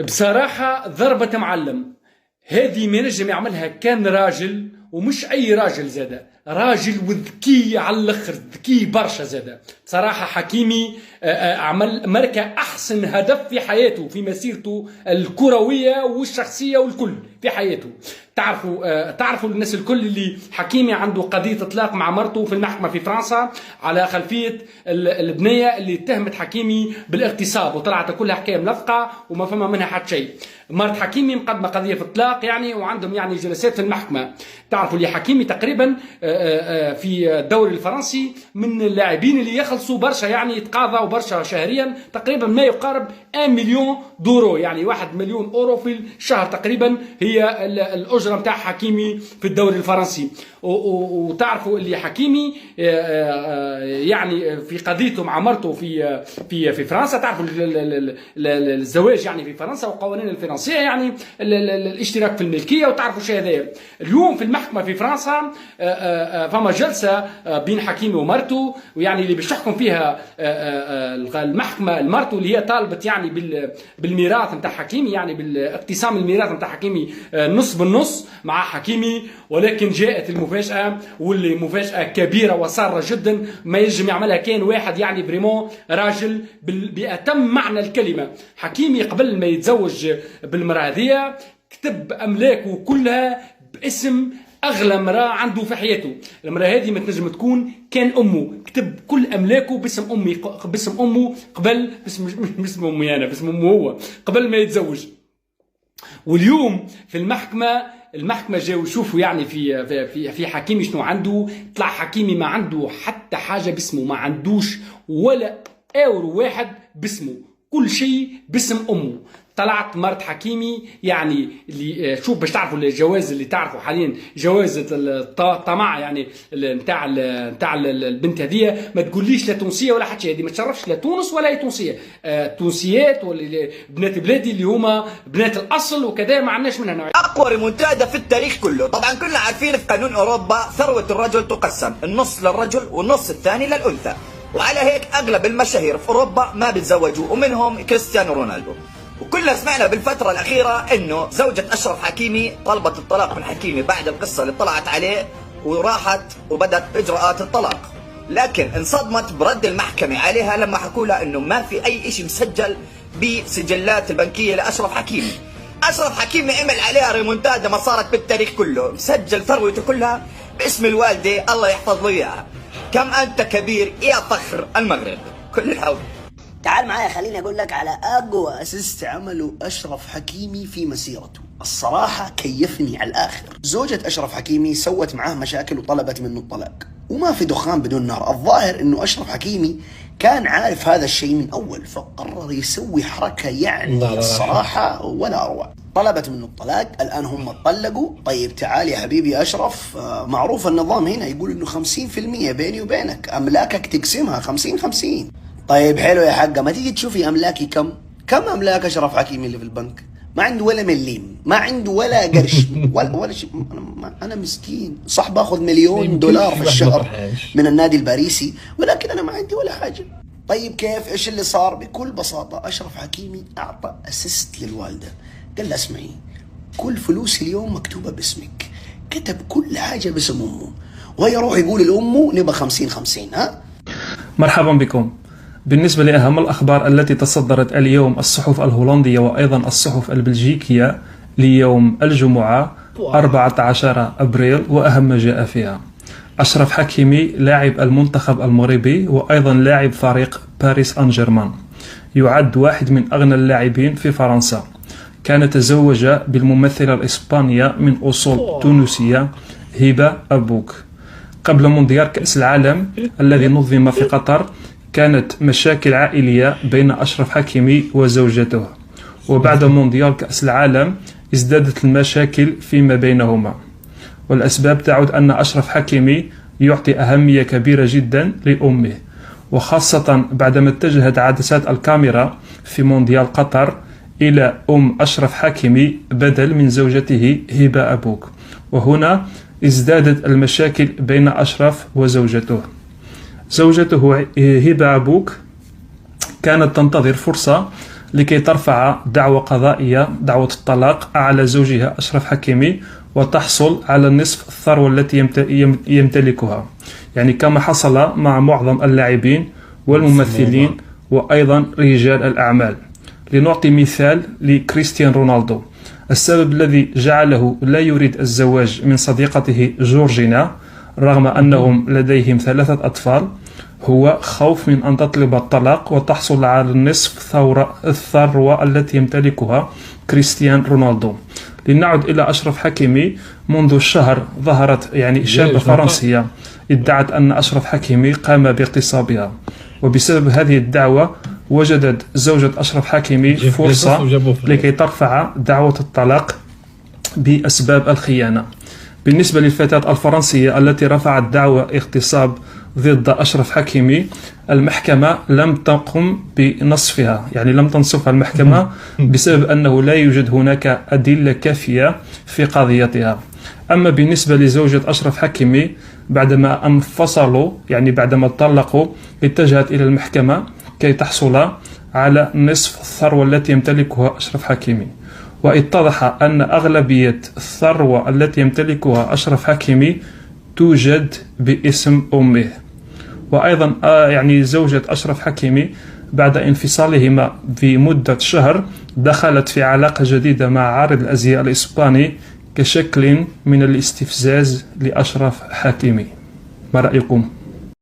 بصراحة ضربة معلم. هذه ما نجم يعملها كان راجل، ومش أي راجل زاده، راجل وذكي على الآخر، ذكي برشا زاده. بصراحة حكيمي عمل مركة أحسن هدف في حياته، في مسيرته الكروية والشخصية والكل في حياته. تعرفوا الناس الكل اللي حكيمي عنده قضية إطلاق مع مرته في المحكمة في فرنسا على خلفية البنية اللي اتهمت حكيمي بالاغتصاب، وطلعت كلها حكاية ملفقة وما فما منها حتى شيء. مرت حكيمي مقدمة قضية في إطلاق يعني، وعندهم يعني جلسات في المحكمة. تعرفوا اللي حكيمي تقريبا في الدوري الفرنسي من اللاعبين اللي يخلصوا برشا، يعني يتقاضوا برشا شهريا تقريبا ما يقارب 1 مليون دورو، يعني 1 مليون أورو في الشهر تقريبا هي الأجرة متاع حكيمي في الدوري الفرنسي. وتعرفوا اللي حكيمي يعني في قضيته مع مرته في فرنسا، تعرفوا الزواج يعني في فرنسا والقوانين الفرنسية يعني الاشتراك في الملكية، وتعرفوا شيء هذايا. اليوم في المحكمة في فرنسا فما جلسة بين حكيمي ومرته، ويعني اللي باش تحكم فيها المحكمة المرته اللي هي طالبت يعني بالميراث نتاع حكيمي، يعني بالاقتسام الميراث نتاع حكيمي نص بالنص مع حكيمي. ولكن جاءت المفاجأة، واللي مفاجأة كبيرة وسارة جدا ما ينجم يعملها كان واحد يعني فريمون راجل بأتم معنى الكلمة. حكيمي قبل ما يتزوج بالمرأة هذه كتب أملاكه كلها باسم أغلى مرأة عنده في حياته. المرأة هذه ما تنجم تكون كان أمه، كتب كل أملاكه باسم أمه قبل، باسم أمي أنا، باسم أمه هو قبل ما يتزوج. واليوم في المحكمة جاوا يشوفوا يعني في حكيمي شنو عنده. طلع حكيمي ما عنده حتى حاجة باسمه، ما عندوش ولا اورو واحد باسمه، كل شيء باسم أمه. طلعت مرت حكيمي يعني اللي شوف باش تعرفوا الجواز اللي تعرفوا حاليا جواز الطمع يعني نتاع البنت هذه، ما تقوليش لا تونسيه ولا حتى هذه ما تشرفش لا تونس ولا هي تونسيه. تونسيات ولا بنات بلادي اللي هما بنات الاصل وكذا ما عندناش منها نوع. اقوى ريمونتادا في التاريخ كله. طبعا كلنا عارفين في قانون اوروبا ثروه الرجل تقسم النص للرجل والنص الثاني للانثى، وعلى هيك اغلب المشاهير في اوروبا ما بيتزوجوا، ومنهم كريستيانو رونالدو. وكلنا سمعنا بالفترة الأخيرة إنه زوجة أشرف حكيمي طلبت الطلاق من حكيمي بعد القصة اللي طلعت عليه، وراحت وبدأت إجراءات الطلاق. لكن انصدمت برد المحكمة عليها لما حكوا لها إنه ما في أي شيء مسجل بسجلات البنكية لأشرف حكيمي. أشرف حكيمي عمل عليها ريمونتادا ما صارت بالتاريخ كله، مسجل ثروته كلها باسم الوالدة الله يحفظ له إياها. كم أنت كبير يا فخر المغرب، كل الحول. تعال معايا خليني اقول لك على اقوى اسيست عمله اشرف حكيمي في مسيرته. الصراحه كيفني على الاخر. زوجة اشرف حكيمي سوت معاه مشاكل وطلبت منه الطلاق، وما في دخان بدون نار. الظاهر انه اشرف حكيمي كان عارف هذا الشيء من اول، فقرر يسوي حركه يعني الصراحه ولا اروع. طلبت منه الطلاق، الان هم اتطلقوا. طيب تعال يا حبيبي اشرف، معروف النظام هنا يقول انه 50% بيني وبينك، املاكك تقسمها 50-50. طيب حلو يا حقه، ما تيجي تشوفي املاكي كم املاك اشرف حكيمي اللي في البنك؟ ما عنده ولا مليم، ما عنده ولا قرش ولا شيء. انا مسكين صح، باخذ $1,000,000 في الشهر من النادي الباريسي، ولكن انا ما عندي ولا حاجه. طيب كيف؟ ايش اللي صار؟ بكل بساطه اشرف حكيمي اعطى اسيست للوالده، قال لها اسمعي كل فلوسي اليوم مكتوبه باسمك. كتب كل حاجه باسم امه، وهي يروح يقول لامه نبغى 50-50. ها مرحبا بكم. بالنسبة لأهم الأخبار التي تصدرت اليوم الصحف الهولندية وأيضا الصحف البلجيكية ليوم الجمعة 14 أبريل، وأهم ما جاء فيها: أشرف حكيمي لاعب المنتخب المغربي وأيضا لاعب فريق باريس أن جيرمان، يعد واحد من أغنى اللاعبين في فرنسا. كان تزوج بالممثلة الإسبانية من أصول تونسية هبة أبوك. قبل مونديال كأس العالم الذي نظم في قطر كانت مشاكل عائلية بين أشرف حكيمي وزوجته، وبعد مونديال كأس العالم ازدادت المشاكل فيما بينهما، والأسباب تعود أن أشرف حكيمي يعطي أهمية كبيرة جدا لأمه، وخاصة بعدما اتجهت عدسات الكاميرا في مونديال قطر إلى أشرف حكيمي بدل من زوجته هبة أبوك، وهنا ازدادت المشاكل بين أشرف وزوجته. زوجته هبة أبوك كانت تنتظر فرصة لكي ترفع دعوى قضائية، دعوة الطلاق، على زوجها أشرف حكيمي وتحصل على نصف الثروة التي يمتلكها، يعني كما حصل مع معظم اللاعبين والممثلين وأيضا رجال الأعمال. لنعطي مثال لكريستيان رونالدو، السبب الذي جعله لا يريد الزواج من صديقته جورجينا رغم أنهم لديهم 3 أطفال هو خوف من أن تطلب الطلاق وتحصل على نصف الثروة التي يمتلكها كريستيان رونالدو. لنعد إلى أشرف حكيمي، منذ شهر ظهرت يعني شابة فرنسية ادعت أن أشرف حكيمي قام باغتصابها، وبسبب هذه الدعوة وجدت زوجة أشرف حكيمي فرصة لكي ترفع دعوة الطلاق بأسباب الخيانة. بالنسبة للفتاة الفرنسية التي رفعت دعوى اغتصاب ضد أشرف حكيمي، المحكمة لم تقم بنصفها، يعني لم تنصفها المحكمة بسبب أنه لا يوجد هناك أدلة كافية في قضيتها. أما بالنسبة لزوجة أشرف حكيمي، بعدما انفصلوا يعني بعدما طلقوا اتجهت إلى المحكمة كي تحصل على نصف الثروة التي يمتلكها أشرف حكيمي، واتضح أن أغلبية الثروة التي يمتلكها أشرف حكيمي توجد باسم أمه. وأيضا يعني زوجة أشرف حكيمي بعد انفصالهما بمدة شهر دخلت في علاقة جديدة مع عارض الأزياء الإسباني كشكل من الاستفزاز لأشرف حكيمي. ما رأيكم؟